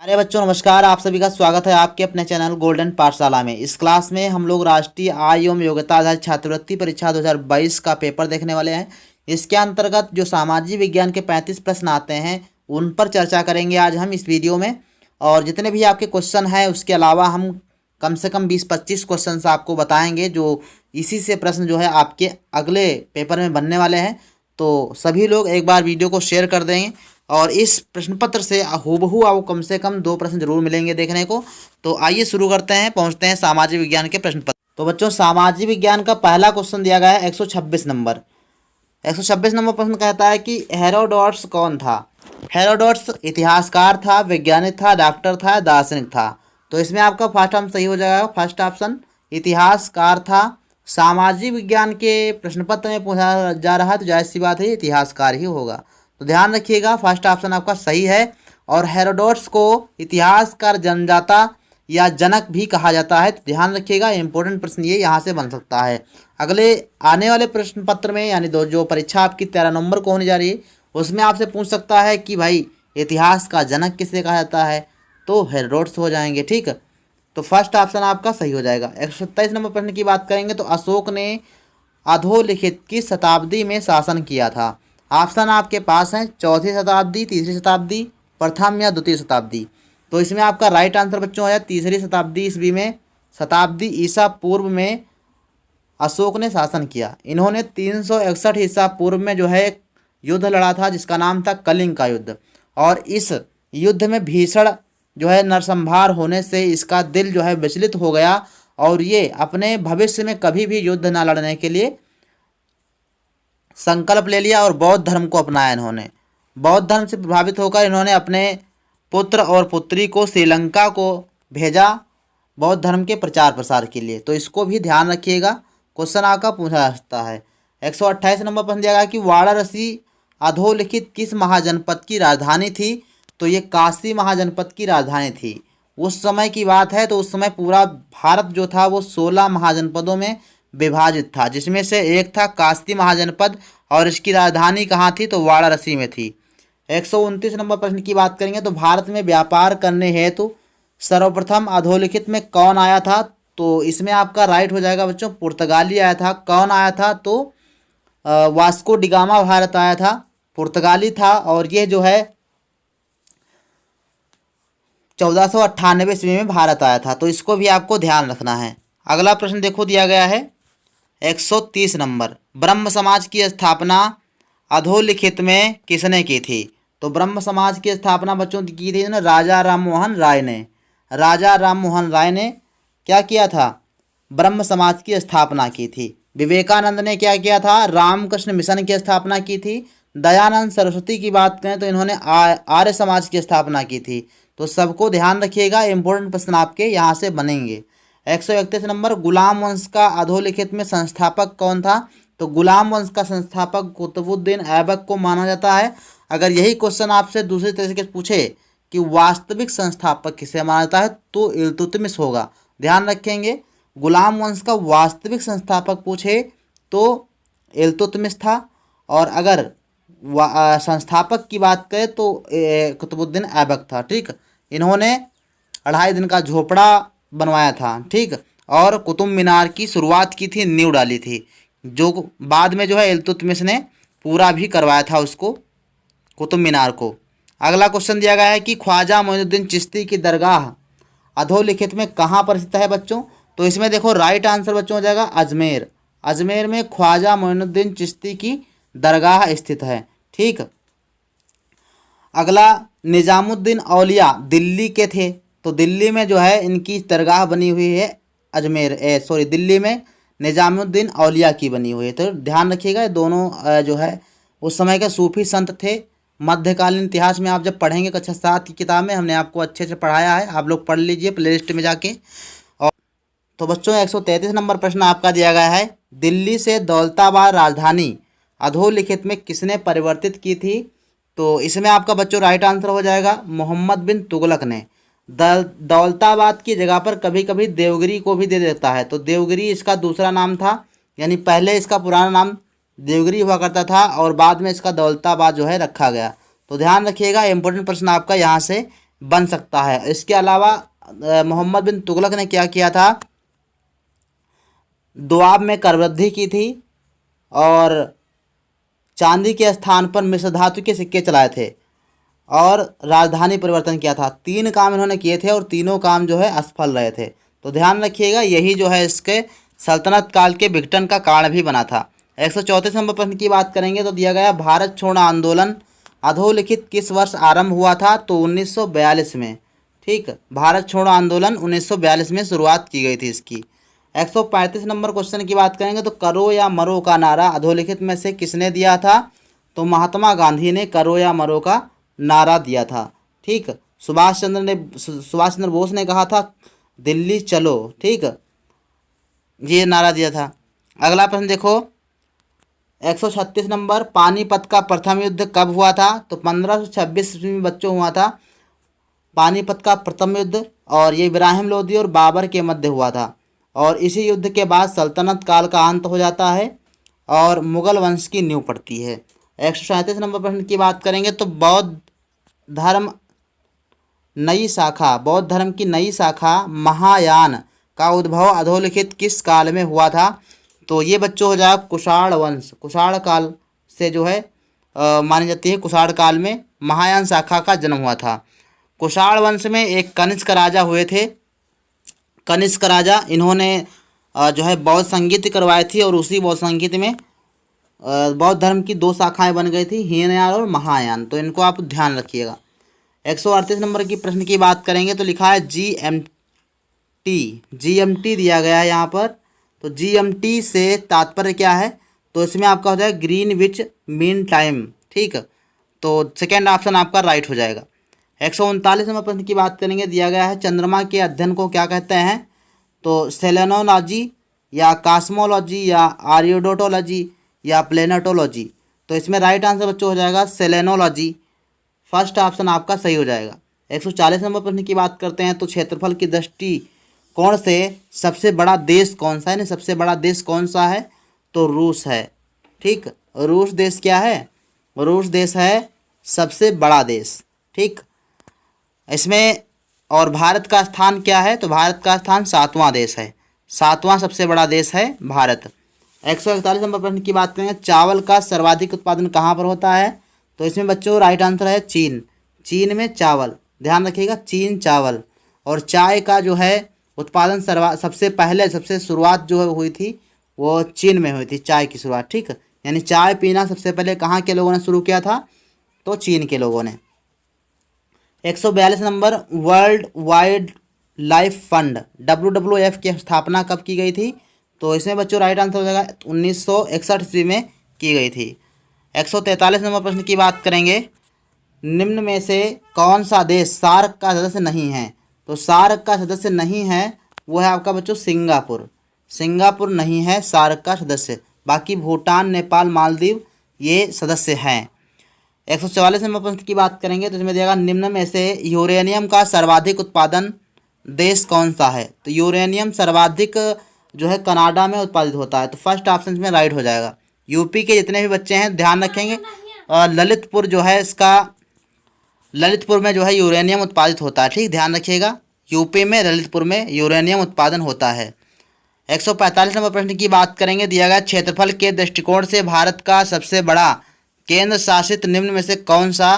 अरे बच्चों नमस्कार। आप सभी का स्वागत है आपके अपने चैनल गोल्डन पाठशाला में। इस क्लास में हम लोग राष्ट्रीय आय एवं योग्यता आधारित छात्रवृत्ति परीक्षा 2022 का पेपर देखने वाले हैं। इसके अंतर्गत जो सामाजिक विज्ञान के 35 प्रश्न आते हैं उन पर चर्चा करेंगे आज हम इस वीडियो में। और जितने भी आपके क्वेश्चन हैं उसके अलावा हम कम से कम 20-25 क्वेश्चन आपको बताएंगे जो इसी से प्रश्न जो है आपके अगले पेपर में बनने वाले हैं। तो सभी लोग एक बार वीडियो को शेयर कर देंगे और इस प्रश्न पत्र से हूबहू आपको कम से कम 2 प्रश्न जरूर मिलेंगे देखने को। तो आइए शुरू करते हैं, पहुंचते हैं सामाजिक विज्ञान के प्रश्न पत्र। तो बच्चों सामाजिक विज्ञान का पहला क्वेश्चन दिया गया है 126 नंबर। 126 नंबर प्रश्न कहता है कि हेरोडोटस कौन था। हेरोडोटस इतिहासकार था, वैज्ञानिक था, डॉक्टर था, दार्शनिक था। तो इसमें आपका फर्स्ट ऑप्शन सही हो जाएगा। फर्स्ट ऑप्शन इतिहासकार था। सामाजिक विज्ञान के प्रश्न पत्र में पूछा जा रहा है तो जाहिर सी बात है इतिहासकार ही होगा। तो ध्यान रखिएगा फर्स्ट ऑप्शन आपका सही है। और हेरोडोटस को इतिहासकार जन्मदाता या जनक भी कहा जाता है। तो ध्यान रखिएगा, इंपॉर्टेंट प्रश्न ये यहाँ से बन सकता है। अगले आने वाले प्रश्न पत्र में यानी जो परीक्षा आपकी 13 नवंबर को होने जा रही है उसमें आपसे पूछ सकता है कि भाई इतिहास का जनक किसे कहा जाता है, तो हेरोडोटस हो जाएंगे। ठीक, तो फर्स्ट ऑप्शन आपका सही हो जाएगा। 127 नंबर प्रश्न की बात करेंगे तो अशोक ने अधोलिखित किस शताब्दी में शासन किया था। ऑप्शन आपके पास हैं 4वीं शताब्दी, 3री शताब्दी, प्रथम या द्वितीय शताब्दी। तो इसमें आपका राइट आंसर बच्चों है 3री शताब्दी ईस्वी में, शताब्दी ईसा पूर्व में अशोक ने शासन किया। इन्होंने 361 ईसा पूर्व में जो है युद्ध लड़ा था जिसका नाम था कलिंग का युद्ध। और इस युद्ध में भीषण जो है नरसंहार होने से इसका दिल जो है विचलित हो गया और ये अपने भविष्य में कभी भी युद्ध न लड़ने के लिए संकल्प ले लिया और बौद्ध धर्म को अपनाया। इन्होंने बौद्ध धर्म से प्रभावित होकर इन्होंने अपने पुत्र और पुत्री को श्रीलंका को भेजा बौद्ध धर्म के प्रचार प्रसार के लिए। तो इसको भी ध्यान रखिएगा, क्वेश्चन आपका पूछा जा सकता है। 128 नंबर प्रश्न दिया गया कि वाराणसी अधोलिखित किस महाजनपद की राजधानी थी। तो ये काशी महाजनपद की राजधानी थी। उस समय की बात है तो उस समय पूरा भारत जो था वो 16 महाजनपदों में विभाजित था, जिसमें से एक था काशी महाजनपद और इसकी राजधानी कहाँ थी, तो वाराणसी में थी। 129 नंबर प्रश्न की बात करेंगे तो भारत में व्यापार करने हेतु सर्वप्रथम अधोलिखित में कौन आया था। तो इसमें आपका राइट हो जाएगा बच्चों पुर्तगाली आया था। कौन आया था, तो वास्को डिगामा भारत आया था, पुर्तगाली था। और ये जो है 1498 ईस्वी में भारत आया था। तो इसको भी आपको ध्यान रखना है। अगला प्रश्न देखो दिया गया है 130 नंबर, ब्रह्म समाज की स्थापना अधोलिखित में किसने की थी। तो ब्रह्म समाज की स्थापना बच्चों की थी ना राजा राम मोहन राय ने। राजा राम मोहन राय ने क्या किया था, ब्रह्म समाज की स्थापना की थी। विवेकानंद ने क्या किया था, रामकृष्ण मिशन की स्थापना की थी। दयानंद सरस्वती की बात करें तो इन्होंने आर्य समाज की स्थापना की थी। तो सबको ध्यान रखिएगा, इंपॉर्टेंट प्रश्न आपके यहाँ से बनेंगे। 131 नंबर, गुलाम वंश का अधोलिखित में संस्थापक कौन था। तो गुलाम वंश का संस्थापक कुतुबुद्दीन ऐबक को माना जाता है। अगर यही क्वेश्चन आपसे दूसरे तरीके से पूछे कि वास्तविक संस्थापक किसे माना जाता है तो इल्तुतमिश होगा। ध्यान रखेंगे, गुलाम वंश का वास्तविक संस्थापक पूछे तो इल्तुतमिश था। और अगर संस्थापक की बात करें तो कुतुबुद्दीन ऐबक था। ठीक, इन्होंने 2.5 दिन का झोपड़ा बनवाया था। ठीक, और कुतुब मीनार की शुरुआत की थी, नींव डाली थी, जो बाद में जो है इल्तुतमिश ने पूरा भी करवाया था उसको, कुतुब मीनार को। अगला क्वेश्चन दिया गया है कि ख्वाजा मोइनुद्दीन चिश्ती की दरगाह अधोलिखित में कहाँ पर स्थित है बच्चों। तो इसमें देखो राइट आंसर बच्चों हो जाएगा अजमेर। अजमेर में ख्वाजा मोइनुद्दीन चिश्ती की दरगाह स्थित है। ठीक, अगला निजामुद्दीन औलिया दिल्ली के थे। तो दिल्ली में जो है इनकी दरगाह बनी हुई है दिल्ली में निजामुद्दीन औलिया की बनी हुई है। तो ध्यान रखिएगा, ये दोनों जो है उस समय के सूफी संत थे। मध्यकालीन इतिहास में आप जब पढ़ेंगे कक्षा 7 की किताब में हमने आपको अच्छे से पढ़ाया है, आप लोग पढ़ लीजिए प्लेलिस्ट में जाके। और तो बच्चों 133 नंबर प्रश्न आपका दिया गया है, दिल्ली से दौलताबाद राजधानी अधोलिखित में किसने परिवर्तित की थी। तो इसमें आपका बच्चों राइट आंसर हो जाएगा मोहम्मद बिन तुगलक ने। दौलताबाद की जगह पर कभी कभी देवगिरी को भी दे देता है। तो देवगिरी इसका दूसरा नाम था, यानी पहले इसका पुराना नाम देवगिरी हुआ करता था और बाद में इसका दौलताबाद जो है रखा गया। तो ध्यान रखिएगा, इंपॉर्टेंट प्रश्न आपका यहाँ से बन सकता है। इसके अलावा मोहम्मद बिन तुगलक ने क्या किया था, दोआब में कर वृद्धि की थी और चांदी के स्थान पर मिश्र धातु के सिक्के चलाए थे और राजधानी परिवर्तन किया था। 3 काम इन्होंने किए थे और तीनों काम जो है असफल रहे थे। तो ध्यान रखिएगा, यही जो है इसके सल्तनत काल के विघटन का कारण भी बना था। 134 नंबर प्रश्न की बात करेंगे तो दिया गया भारत छोड़ो आंदोलन अधोलिखित किस वर्ष आरंभ हुआ था, तो 1942 में। ठीक, भारत छोड़ो आंदोलन 1942 में शुरुआत की गई थी इसकी। 135 नंबर क्वेश्चन की बात करेंगे तो करो या मरो का नारा अधोलिखित में से किसने दिया था, तो महात्मा गांधी ने करो या मरो का नारा दिया था। ठीक, सुभाष चंद्र बोस ने कहा था दिल्ली चलो। ठीक, ये नारा दिया था। अगला प्रश्न देखो 136 नंबर, पानीपत का प्रथम युद्ध कब हुआ था, तो 1526 ईस्वी में बच्चों हुआ था पानीपत का प्रथम युद्ध, और ये इब्राहिम लोदी और बाबर के मध्य हुआ था। और इसी युद्ध के बाद सल्तनत काल का अंत हो जाता है और मुगल वंश की नींव पड़ती है। 137 नंबर प्रश्न की बात करेंगे तो बौद्ध धर्म की नई शाखा महायान का उद्भव अधोलिखित किस काल में हुआ था, तो ये बच्चों हो जाएगा कुषाण काल से जो है मानी जाती है। कुषाण काल में महायान शाखा का जन्म हुआ था। कुषाण वंश में एक कनिष्क राजा हुए थे। कनिष्क राजा, इन्होंने जो है बौद्ध संगीत करवाई थी और उसी बौद्ध संगीत में बौद्ध धर्म की 2 शाखाएं बन गई थी, हीनयान और महायान। तो इनको आप ध्यान रखिएगा। 138 नंबर की प्रश्न की बात करेंगे तो लिखा है जीएमटी दिया गया है यहाँ पर। तो जीएमटी से तात्पर्य क्या है, तो इसमें आपका हो जाएगा ग्रीनविच मीन टाइम। ठीक, तो सेकेंड ऑप्शन आपका राइट हो जाएगा। 139 नंबर प्रश्न की बात करेंगे, दिया गया है चंद्रमा के अध्ययन को क्या कहते हैं, तो सेलेनोलॉजी या कास्मोलॉजी या आर्योडोटोलॉजी या प्लेनेटोलॉजी। तो इसमें राइट आंसर बच्चों हो जाएगा सेलेनोलॉजी। फर्स्ट ऑप्शन आपका सही हो जाएगा। 140 नंबर प्रश्न की बात करते हैं तो क्षेत्रफल की दृष्टि कोण से सबसे बड़ा देश कौन सा है, सबसे बड़ा देश कौन सा है, तो रूस है। ठीक, रूस देश क्या है, रूस देश है सबसे बड़ा देश। ठीक, इसमें और भारत का स्थान क्या है, तो भारत का स्थान 7वां देश है, 7वां सबसे बड़ा देश है भारत। 141 नंबर प्रश्न की बात करेंगे, चावल का सर्वाधिक उत्पादन कहाँ पर होता है, तो इसमें बच्चों राइट आंसर है चीन में चावल। ध्यान रखिएगा, चीन चावल। और चाय का जो है उत्पादन सबसे शुरुआत जो हुई थी वो चीन में हुई थी, चाय की शुरुआत। ठीक, यानी चाय पीना सबसे पहले कहाँ के लोगों ने शुरू किया था, तो चीन के लोगों ने। 142 number, world wide life fund WWF की स्थापना कब की गई थी, तो इसमें बच्चों राइट आंसर हो जाएगा 1961 ईस्वी में की गई थी। 143 नंबर प्रश्न की बात करेंगे, निम्न में से कौन सा देश सार्क का सदस्य नहीं है, तो सार्क का सदस्य नहीं है वो है आपका बच्चों सिंगापुर नहीं है सार्क का सदस्य। बाकी भूटान, नेपाल, मालदीव ये सदस्य हैं। 144 नंबर प्रश्न की बात करेंगे तो इसमें दिया निम्न में से यूरेनियम का सर्वाधिक उत्पादन देश कौन सा है, तो यूरेनियम सर्वाधिक जो है कनाडा में उत्पादित होता है। तो फर्स्ट ऑप्शन में राइट हो जाएगा। यूपी के जितने भी बच्चे हैं ध्यान रखेंगे, ललितपुर जो है इसका, ललितपुर में जो है यूरेनियम उत्पादित होता है। ठीक, ध्यान रखिएगा, यूपी में ललितपुर में यूरेनियम उत्पादन होता है। 145 नंबर प्रश्न की बात करेंगे, दिया गया क्षेत्रफल के दृष्टिकोण से भारत का सबसे बड़ा केंद्र शासित निम्न में से कौन सा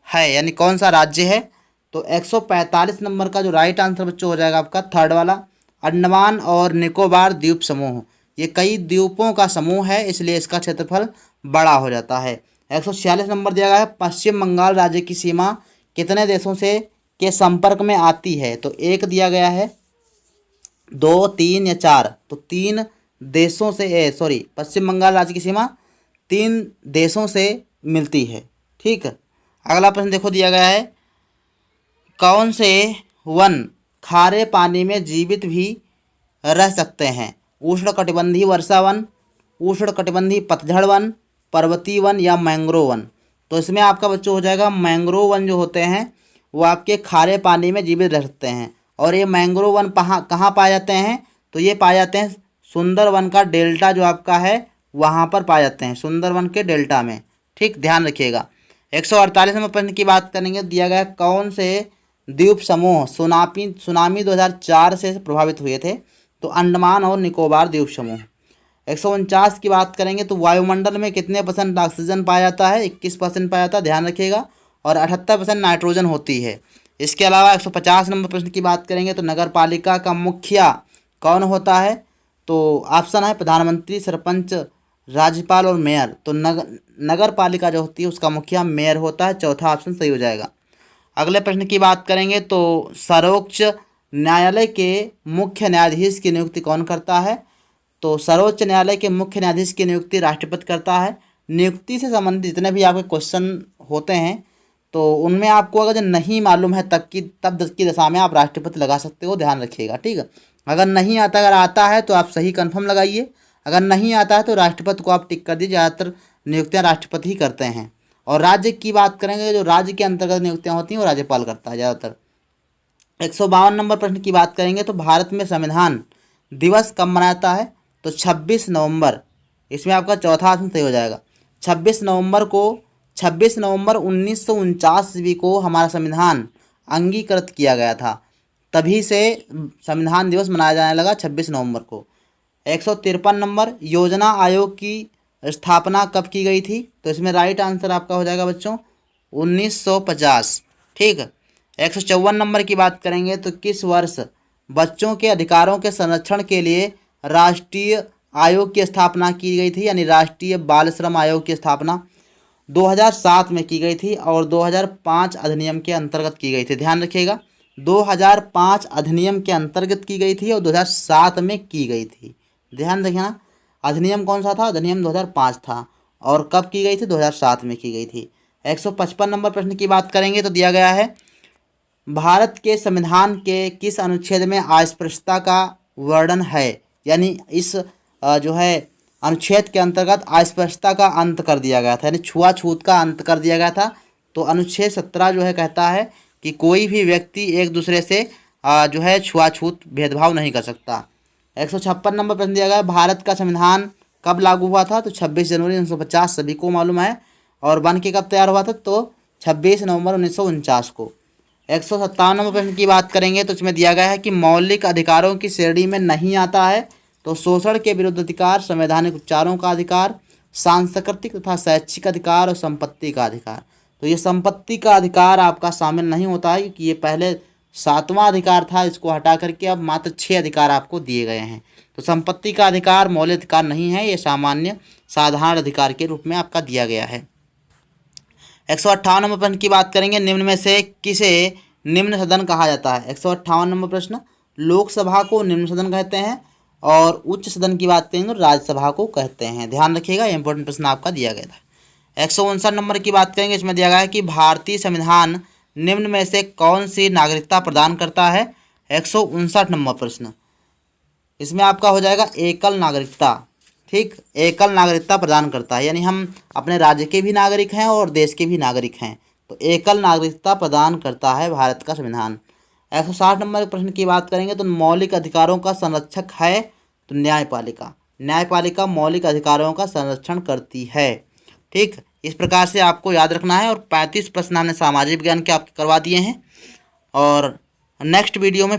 है, यानी कौन सा राज्य है, तो 145 नंबर का जो राइट आंसर बच्चों हो जाएगा आपका थर्ड वाला, अंडमान और निकोबार द्वीप समूह। ये कई द्वीपों का समूह है, इसलिए इसका क्षेत्रफल बड़ा हो जाता है। 146 नंबर दिया गया है, पश्चिम बंगाल राज्य की सीमा कितने देशों से के संपर्क में आती है, तो एक दिया गया है, 2, 3 या 4, तो 3 देशों से पश्चिम बंगाल राज्य की सीमा 3 देशों से मिलती है। ठीक, अगला प्रश्न देखो, दिया गया है कौन से वन खारे पानी में जीवित भी रह सकते हैं, उष्णकटिबंधीय वर्षा वन, उष्णकटिबंधीय पतझड़ वन, पर्वतीय वन या मैंग्रोव वन। तो इसमें आपका बच्चों हो जाएगा मैंग्रोव वन जो होते हैं वो आपके खारे पानी में जीवित रह सकते हैं। और ये मैंग्रोव वन कहाँ पाए जाते हैं, तो ये पाए जाते हैं सुंदरवन का डेल्टा जो आपका है वहाँ पर पाए जाते हैं, सुंदरवन के डेल्टा में। ठीक, ध्यान रखिएगा। 148 नंबर प्रश्न की बात करेंगे, दिया गया कौन से द्वीप समूह सुनामी 2004 से प्रभावित हुए थे? तो अंडमान और निकोबार द्वीप समूह। 149 की बात करेंगे तो वायुमंडल में कितने % ऑक्सीजन पाया जाता है? 21% पाया जाता है, ध्यान रखिएगा, और 78% नाइट्रोजन होती है। इसके अलावा 150 नंबर प्रश्न की बात करेंगे तो नगर पालिका का मुखिया कौन होता है? तो ऑप्शन है प्रधानमंत्री, सरपंच, राज्यपाल और मेयर। तो नगर पालिका जो होती है उसका मुखिया मेयर होता है, चौथा ऑप्शन सही हो जाएगा। अगले प्रश्न की बात करेंगे तो सर्वोच्च न्यायालय के मुख्य न्यायाधीश की नियुक्ति कौन करता है? तो सर्वोच्च न्यायालय के मुख्य न्यायाधीश की नियुक्ति राष्ट्रपति करता है। नियुक्ति से संबंधित जितने भी आपके क्वेश्चन होते हैं तो उनमें आपको अगर नहीं मालूम है तब की दशा में आप राष्ट्रपति लगा सकते हो, ध्यान रखिएगा, ठीक है। अगर नहीं आता, अगर आता है तो आप सही कंफर्म लगाइए, अगर नहीं आता है तो राष्ट्रपति को आप टिक कर दीजिए। ज़्यादातर नियुक्तियाँ राष्ट्रपति ही करते हैं। और राज्य की बात करेंगे, जो राज्य के अंतर्गत नियुक्तियाँ होती हैं वो राज्यपाल करता है ज़्यादातर। 152 नंबर प्रश्न की बात करेंगे तो भारत में संविधान दिवस कब मनाया जाता है? तो 26 नवंबर, इसमें आपका चौथा ऑप्शन सही हो जाएगा। 26 नवंबर 1949 ईस्वी को हमारा संविधान अंगीकृत किया गया था, तभी से संविधान दिवस मनाया जाने लगा 26 नवंबर को। 153 नंबर, योजना आयोग की स्थापना कब की गई थी? तो इसमें राइट आंसर आपका हो जाएगा बच्चों 1950, ठीक है। 154 नंबर की बात करेंगे तो किस वर्ष बच्चों के अधिकारों के संरक्षण के लिए राष्ट्रीय आयोग की स्थापना की गई थी, यानी राष्ट्रीय बाल श्रम आयोग की स्थापना 2007 में की गई थी और 2005 अधिनियम के अंतर्गत की गई थी, ध्यान रखिएगा। 2005 अधिनियम के अंतर्गत की गई थी और 2007 में की गई थी, ध्यान रखना। अधिनियम कौन सा था? अधिनियम 2005 था। और कब की गई थी? 2007 में की गई थी। 155 नंबर प्रश्न की बात करेंगे तो दिया गया है भारत के संविधान के किस अनुच्छेद में अस्पृश्यता का वर्णन है? यानी इस जो है अनुच्छेद के अंतर्गत अस्पृश्यता का अंत कर दिया गया था, यानी छुआछूत का अंत कर दिया गया था। तो अनुच्छेद 17 जो है कहता है कि कोई भी व्यक्ति एक दूसरे से जो है छुआछूत भेदभाव नहीं कर सकता। 156 नंबर प्रश्न दिया गया भारत का संविधान कब लागू हुआ था? तो 26 जनवरी 1950, सभी को मालूम है। और बन के कब तैयार हुआ था? तो 26 नवंबर 1949 को। 157 नंबर प्रश्न की बात करेंगे तो इसमें दिया गया है कि मौलिक अधिकारों की श्रेणी में नहीं आता है। तो शोषण के विरुद्ध अधिकार, संवैधानिक उपचारों का अधिकार, सांस्कृतिक तथा शैक्षिक अधिकार और संपत्ति का अधिकार। तो ये संपत्ति का अधिकार आपका शामिल नहीं होता है क्योंकि ये पहले 7वां अधिकार था, इसको हटा करके अब मात्र 6 अधिकार आपको दिए गए हैं। तो संपत्ति का अधिकार मौलिक अधिकार नहीं है, ये सामान्य साधारण अधिकार के रूप में आपका दिया गया है। 158 नंबर प्रश्न की बात करेंगे, निम्न में से किसे निम्न सदन कहा जाता है? 158 नंबर प्रश्न, लोकसभा को निम्न सदन कहते हैं और उच्च सदन की बात करेंगे तो राज्यसभा को कहते हैं, ध्यान रखिएगा, इंपॉर्टेंट प्रश्न आपका दिया गया था। 159 नंबर की बात करेंगे, इसमें दिया गया है कि भारतीय संविधान निम्न में से कौन सी नागरिकता प्रदान करता है? 159 नंबर प्रश्न, इसमें आपका हो जाएगा एकल नागरिकता, ठीक, एकल नागरिकता प्रदान करता है, यानी हम अपने राज्य के भी नागरिक हैं और देश के भी नागरिक हैं, तो एकल नागरिकता प्रदान करता है भारत का संविधान। 160 नंबर के प्रश्न की बात करेंगे तो मौलिक अधिकारों का संरक्षक है? तो न्यायपालिका मौलिक अधिकारों का संरक्षण करती है, ठीक। इस प्रकार से आपको याद रखना है। और 35 प्रश्न हमने सामाजिक विज्ञान के आपके करवा दिए हैं और नेक्स्ट वीडियो में